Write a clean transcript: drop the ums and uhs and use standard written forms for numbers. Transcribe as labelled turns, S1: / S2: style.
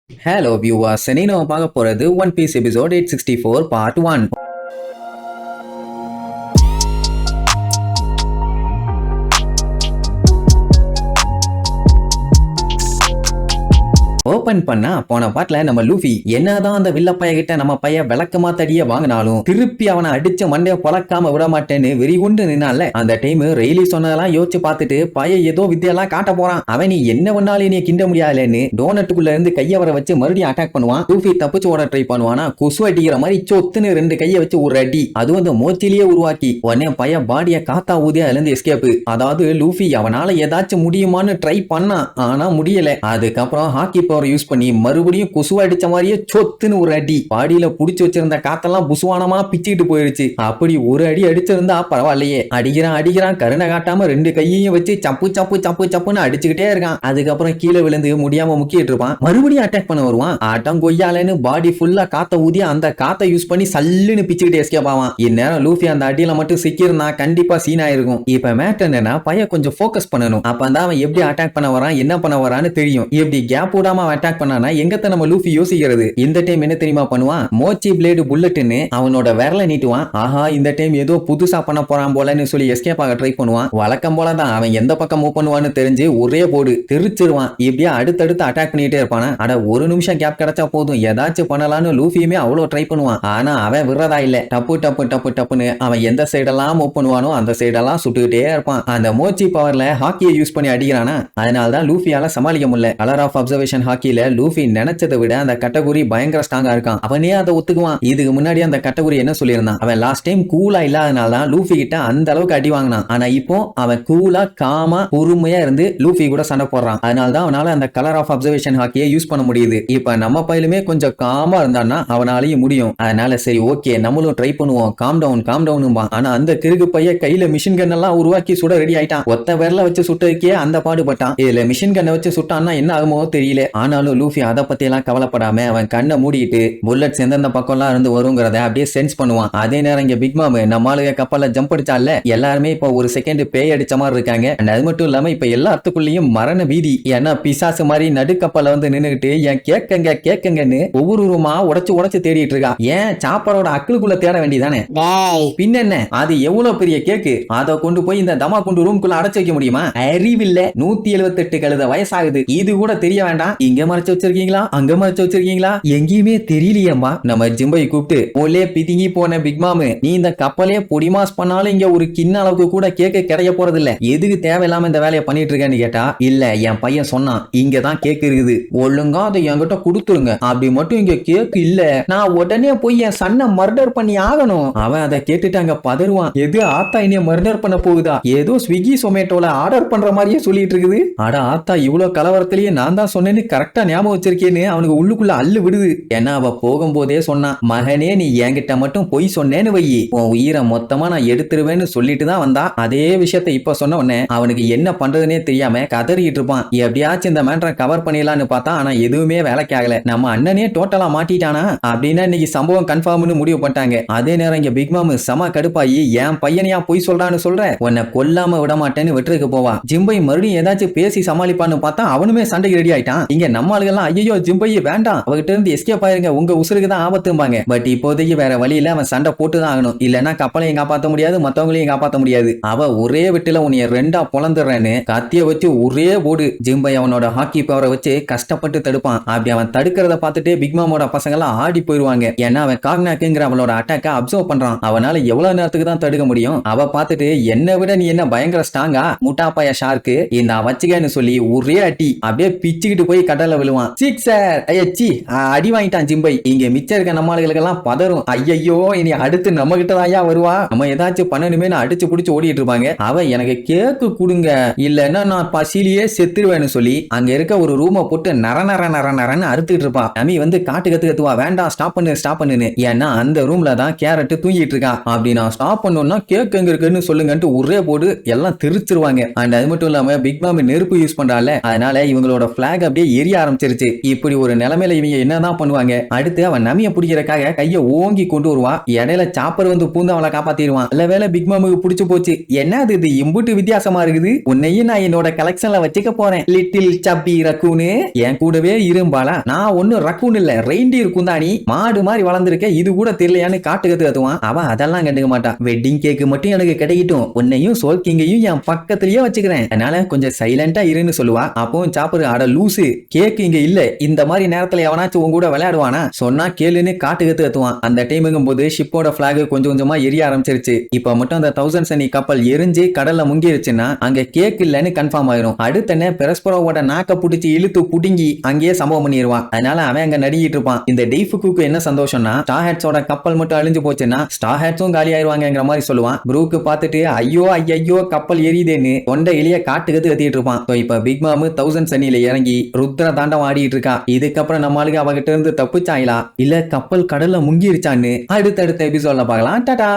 S1: Hello viewers, இன்னைக்கு நம்ம பார்க்க போறது One Piece episode 864 part 1. Open பண்ணா போன பாட்டுல நம்ம லூஃபி என்னதான் அந்த வில்லப்பைய கிட்ட நம்ம பைய விளக்கமா தடிய வாங்கினாலும் திருப்பி அவனை அடிச்ச மண்டைய பொழக்காம விட மாட்டேன்னு வெறிகுண்டு நின்னால அந்த டைம் ரெய்லி சொன்னதெல்லாம் யோசிச்சு பார்த்துட்டு பைய ஏதோ வித்தியெல்லாம் காட்ட போறான். அவன் நீ என்ன பண்ணாலும் நீ கிண்ட முடியாதுன்னு டோனட்டுக்குள்ள இருந்து கைய வர வச்சு மறுபடியும் அட்டாக் பண்ணுவான். லூஃபி தப்பிச்சு ஓட ட்ரை பண்ணுவானா குசு அடிக்கிற மாதிரி சொத்துன்னு ரெண்டு கைய வச்சு ஒரு அடி அது வந்து மோச்சிலேயே உருவாக்கி உடனே பைய பாடிய காத்தா ஊதியா இருந்து எஸ்கேப். அதாவது லூஃபி அவனால ஏதாச்சும் முடியுமான்னு ட்ரை பண்ணான், ஆனா முடியல. அதுக்கப்புறம் ஹாக்கி பவர் யூஸ் பண்ணி மறுபடியும் குசுவா அடிச்ச மாதிரியே சொத்துன்னு ஒரு அடி பாடியில புடிச்சு வச்சிருந்த காத்தெல்லாம் புசுவானமா பிச்சுக்கிட்டு போயிருச்சு. அப்படி ஒரு அடி அடிச்சிருந்தா பரவாயில்லையே. அடிக்கிறான் கருணை காட்டாம ரெண்டு கையையும் வச்சு சப்பு சப்பு சப்பு சப்புன்னு அடிச்சுக்கிட்டே இருக்கான். அதுக்கப்புறம் கீழே விழுந்து முடியாம முக்கிட்டு இருப்பான். மறுபடியும் அட்டாக் பண்ண வருவான். ஆட்டம் கொய்யாலன்னு பாடி ஃபுல்லா காத்த ஊதி அந்த காத்த யூஸ் பண்ணி சல்லுன்னு பிச்சுக்கிட்டு எஸ்கேப் ஆவான். இந்நேரம் லூஃபி அந்த அடியில மட்டும் சிக்கிருந்தா கண்டிப்பா சீன் ஆயிருக்கும். இப்ப மேட்டர் என்னன்னா பையன் கொஞ்சம் போக்கஸ் பண்ணணும். அப்பதான் அவன் எப்படி அட்டாக் பண்ண வரான் என்ன பண்ண வரான்னு தெரியும். எப்படி கேப் விடாம அட்டாக் பண்ணானா எங்கத்த நம்ம லூஃபி யோசிக்கிறது. இந்த டைம் என்ன தெரியுமா பண்ணுவான், மோச்சி பிளேடு புல்லட்னு அவனோட விரல நீட்டுவான். ஆஹா இந்த டைம் ஏதோ புதுசா பண்ண போறான் போலன்னு சொல்லி எஸ்கேப் ஆக ட்ரை பண்ணுவான். வழக்கம் போலதான் அவன் எந்த பக்கம் மூவ் பண்ணுவான்னு தெரிஞ்சு ஒரே போடு தெரிச்சிருவான். இப்படியா அடுத்தடுத்து அட்டாக் பண்ணிட்டே இருப்பானா. அட ஒரு நிமிஷம் கேப் கிடைச்சா போதும் ஏதாச்சும் பண்ணலான்னு லூஃபியுமே அவ்வளவு ட்ரை பண்ணுவான். ஆனா அவன் விடுறதா இல்ல. டப்பு டப்பு டப்பு டப்புன்னு அவன் எந்த சைடெல்லாம் மூவ் பண்ணுவானோ அந்த சைடெல்லாம் சுட்டுக்கிட்டே இருப்பான். அந்த மோச்சி பவர்ல ஹாக்கியை யூஸ் பண்ணி அடிக்கிறானா, அதனாலதான் லூஃபியால சமாளிக்க முடியல. கலர் ஆஃப் அப்சர்வேஷன் ஹாக்கில லூஃபி நினைச்சதை விட அந்த கேட்டகரி பயங்கர ஸ்ட்ராங்கா இருக்கான். அவனே அதை ஒத்துக்குவான். இதுக்கு முன்னாடி அந்த கேட்டகரி என்ன சொல்லியிருந்தான், அவன் லாஸ்ட் டைம் கூலா இல்லாதனால தான் லூஃபி கிட்ட அந்த அளவுக்கு அடி வாங்கினான். ஆனா இப்போ அவன் கூலா காமா பொறுமையா இருந்து லூஃபி கூட சண்டை போடுறான். அதனால தான் அவனால அந்த கலர் ஆஃப் அப்சர்வேஷன் ஹாக்கியை யூஸ் பண்ண முடியுது. இப்ப நம்ம பையலுமே கொஞ்சம் காமா இருந்தான்னா அவனாலையும் முடியும். அதனால சரி ஓகே நம்மளும் ட்ரை பண்ணுவோம். காம் டவுன் ஆனா அந்த கிறுக்கு பைய கையில மிஷின் கன் எல்லாம் உருவாக்கி சுட ரெடி ஆயிட்டான். ஒத்த விரல வச்சு சுட்டதுக்கே அந்த பாடுபட்டான். இதுல மிஷின் கன்னை வச்சு சுட்டான்னா என்ன ஆகுமோ தெரியல. ஆனாலும் லூஃபி அதை பத்தி எல்லாம் கவலைப்படாம அவன் கண்ணை மூடிட்டு புல்லட்ஸ் எந்தெந்த பக்கம்லாம் இருந்து வருங்கிறத அப்படியே சென்ஸ் பண்ணுவான். அதே நேரம் இங்க பிக் மாம் நம்ம ஆளுக கப்பல்ல ஜம்ப் அடிச்சால எல்லாருமே இப்ப ஒரு செகண்ட் பேய் அடிச்ச மாதிரி இருக்காங்க. அது மட்டும் இல்லாம இப்ப எல்லாத்துக்குள்ளயும் மரண வீதி. ஏன்னா பிசாசு மாதிரி நடுக்கப்பல்ல வந்து நின்னுகிட்டு என் கேக்கங்கன்னு ஒவ்வொரு ரூமா உடைச்சு தேடிட்டு இருக்கா. ஏன் சாப்பாடோட அக்களுக்குள்ள தேட வேண்டியதானே. பின்ன என்ன அது எவ்வளவு பெரிய கேக்கு, அதை கொண்டு போய் இந்த தமா கொண்டு ரூம்குள்ள அடைச்சு வைக்க முடியுமா? அறிவில்ல. 178 கழுத வயசாகுது. இது கூட தெரிய வேண்டாம். இங்க மறைச்சு வச்சிருக்கீங்களா அங்க மறைச்சு வச்சிருக்கீங்களா எங்கேயுமே தெரியலையம்மா. நம்ம ஜிம்பை கூப்பிட்டு ஒலே பிதுங்கி போன பிக் மாமு நீ இந்த கப்பலே பொடிமாஸ் பண்ணாலும் இங்க ஒரு கிண்ண அளவுக்கு கூட கேக்கு கிடைக்க போறது இல்ல. எதுக்கு தேவையில்லாம இந்த வேலையை பண்ணிட்டு இருக்கேன்னு கேட்டா, இல்ல என் பையன் சொன்னான் இங்கதான் கேக்கு இருக்குது, ஒழுங்கா அதை என்கிட்ட கொடுத்துருங்க. அப்படி மட்டும் இங்க கேக்கு இல்ல நான் உடனே போய் என் சன்னை மர்டர் பண்ணி ஆகணும். அவன் அதை கேட்டுட்டு அங்க பதறுவான். எது ஆத்தா இனிய மர்டர் பண்ண போகுதா? ஏதோ ஸ்விக்கி சொமேட்டோல ஆர்டர் பண்ற மாதிரியே சொல்லிட்டு இருக்குது. அட ஆத்தா இவ்வளவு கலவரத்திலேயே நான் தான் சொன்னேன்னு கரெக்டா ஞாபகம் வச்சிருக்கேன்னு அவனுக்கு உள்ளுக்குள்ள அள்ளு விடுது. ஏன்னா அவ போகும்போதே சொன்னான், மகனே நீ என்கிட்ட மட்டும் பொய் சொன்னேன்னு வை உன் உயிரை மொத்தமா நான் எடுத்துருவேன்னு சொல்லிட்டு தான் வந்தா. அதே விஷயத்தை இப்ப சொன்ன உடனே அவனுக்கு என்ன பண்றதுனே தெரியாம கதறிட்டு இருப்பான். எப்படியாச்சும் இந்த மேட்டரை கவர் பண்ணிடலான்னு பார்த்தா ஆனா எதுவுமே வேலைக்கு ஆகல. நம்ம அண்ணனே டோட்டலா மாட்டிட்டானா அப்படின்னா இன்னைக்கு சம்பவம் கன்ஃபார்ம்னு முடிவு பண்ணிட்டாங்க. அதே நேரம் இங்க பிக் மாம் செம கடுப்பாயி என் பையனையா பொய் சொல்றான்னு சொல்ற, உன்னை கொல்லாம விட மாட்டேன்னு வெட்டுறதுக்கு போவான். ஜிம்பை மறுபடியும் ஏதாச்சும் பேசி சமாளிப்பான்னு பார்த்தா அவனுமே சண்டைக்கு ரெடி ஆயிட்டான். இங்க நம்ம ஆளுகெல்லாம் ஐயோ ஜிம்பை வேண்டாம் அவகிட்ட இருந்து எஸ்கேப் ஆயிருங்க உங்க உசுருக்கு தான் ஆபத்தும்பாங்க. பட் இப்போதைக்கு வேற வழியில அவன் சண்டை போட்டுதான் ஆகணும். இல்லன்னா கப்பலையும் காப்பாற்ற முடியாது மத்தவங்களையும் காப்பாற்ற முடியாது. அவ ஒரே விட்டுல உன்னைய ரெண்டா பொழந்துடுறேன்னு கத்திய வச்சு ஒரே போடு. ஜிம்பை அவனோட ஹாக்கி பவரை வச்சு கஷ்டப்பட்டு தடுப்பான். அப்படி அவன் தடுக்கிறத பார்த்துட்டு பிக் மாமோட பசங்க எல்லாம் ஆடி போயிருவாங்க. ஏன்னா அவன் காக்னாக்குங்கிற அவளோட அட்டாக்க அப்சர்வ் பண்றான். அவனால எவ்வளவு நேரத்துக்கு தான் தடுக்க முடியும். அவ பார்த்துட்டு என்னை விட நீ என்ன பயங்கர ஸ்ட்ராங்கா முட்டாப்பாய ஷார்க்கு இந்த வச்சுக்கன்னு சொல்லி ஒரே அட்டி அப்படியே பிச்சுக்கிட்டு போய் கடல்ல விழுவான். சிக்ஸர் ஐயச்சி அடி வாங்கிட்டான் ஜிம்பை. இங்க மிச்சம் இருக்க நம்மளுக்கெல்லாம் பதறும். ஐயோ இனி அடுத்து நம்ம கிட்ட தாயா வருவா, நம்ம ஏதாச்சும் பண்ணணுமே அடிச்சு புடிச்சு ஓடிட்டு இருப்பாங்க. அவ எனக்கு கேக்கு கொடுங்க இல்லன்னா நான் பசிலியே செத்துருவேன்னு சொல்லி அங்க இருக்க ஒரு ரூமை போட்டு நரன்னு அறுத்துட்டு இருப்பான். அமி வந்து காட்டு கத்துவா வேண்டாம் ஸ்டாப் பண்ணுன்னு. ஏன்னா அந்த ரூம்ல தான் கேரட் தூங்கிட்டு இருக்கா. அப்படி நான் ஸ்டாப் பண்ணோம்னா கேக் எங்க இருக்குன்னு சொல்லுங்கன்ட்டு ஒரே போடு எல்லாம் தெரிச்சிருவாங்க. அண்ட் அது மட்டும் இல்லாம பிக் மாம் நெருப்பு யூஸ் பண்றால அதனால இவங்களோட பிளாக் அப்படியே எரிய ஆரம்பிச்சிருச்சு. இப்படி ஒரு நிலைமையில இவங்க என்னதான் பண்ணுவாங்க? அடுத்து அவன் நமிய பிடிக்கிறக்காக கைய ஓங்கி கொண்டு வருவான். இடையில சாப்பர் வந்து பூந்து அவளை காப்பாத்திடுவான். நல்ல வேளை பிக் மாமுக்கு பிடிச்சு போச்சு. என்ன இது இம்புட்டு வித்தியாசமா இருக்குது? உன்னையும் நான் என்னோட கலெக்ஷன்ல வச்சுக்க போறேன் லிட்டில் சப்பி ரக்கூனு. என் கூடவே இரும்பாலா? நான் ஒன்னும் ரக்கூன் இல்ல, ரெயின்டியர் குந்தாணி. மாடு மாதிரி வளர்ந்துருக்க, இது கூட தெரியலையான்னு காட்டுக்கத்து கத்துவான். அவ அதெல்லாம் கண்டுக்க மாட்டான். வெட்டிங் கேக்கு மட்டும் எனக்கு கிடைக்கட்டும், உன்னையும் சோல் கிங்கையும் என் பக்கத்திலேயே வச்சுக்கிறேன், அதனால கொஞ்சம் சைலண்டா இருன்னு சொல்லுவா. அப்போ சாப்பரு, அட லூசு, கேக்கு இங்க இல்ல, இந்த மாதிரி நேரத்துல எவனாச்சும் உன் கூட விளையாடுவானா? சொன்னா கேளுன்னு காட்டுக்கத்து கத்துவான். அந்த டைமுங்கும் போது ஷிப்போட பிளாக் கொஞ்சம் கொஞ்சமா எரிய ஆரம்பிச்சிருச்சு. இப்ப மட்டும் அந்த 1000 சனி கப்பல் எரிஞ்சு கடல்ல முங்கிருச்சுன்னா அங்க கேக் இல்லன்னு கன்ஃபார்ம் ஆயிரும். அடுத்தனே பெரஸ்பரோவோட நாக்க புடிச்சு இழுத்து புடுங்கி அங்கேயே சம்பவம் பண்ணிடுவான். அதனால அவன் அங்க நடிக்கிட்டு இருப்பான். இந்த டெய்ஃபுக்கு என்ன சந்தோஷம்னா, ஸ்டார் ஹேட்ஸோட கப்பல் மட்டும் அழிஞ்சு போச்சுன்னா ஸ்டார் ஹேட்ஸும் காலி ஆயிருவாங்கங்கிற மாதிரி சொல்லுவான். ப்ரூக்கு பார்த்துட்டு ஐயோ ஐயோ கப்பல் எரியுதேன்னு தொண்டை எலிய காட்டுக்கத்து கத்திட்டு இருப்பான். இப்ப பிக் மாமு 1000 சனியில இறங்கி ருத்ர தாண்டம் ஆடிட்டு இருக்கா. இதுக்கப்புறம் நம்மளுக்கு அவகிட்ட இருந்து தப்பிச்சாங்களா இல்ல கப்பல் கடல்ல முங்கிருச்சான்னு அடுத்தடுத்த எபிசோட்ல பார்க்கலாம். டாடா.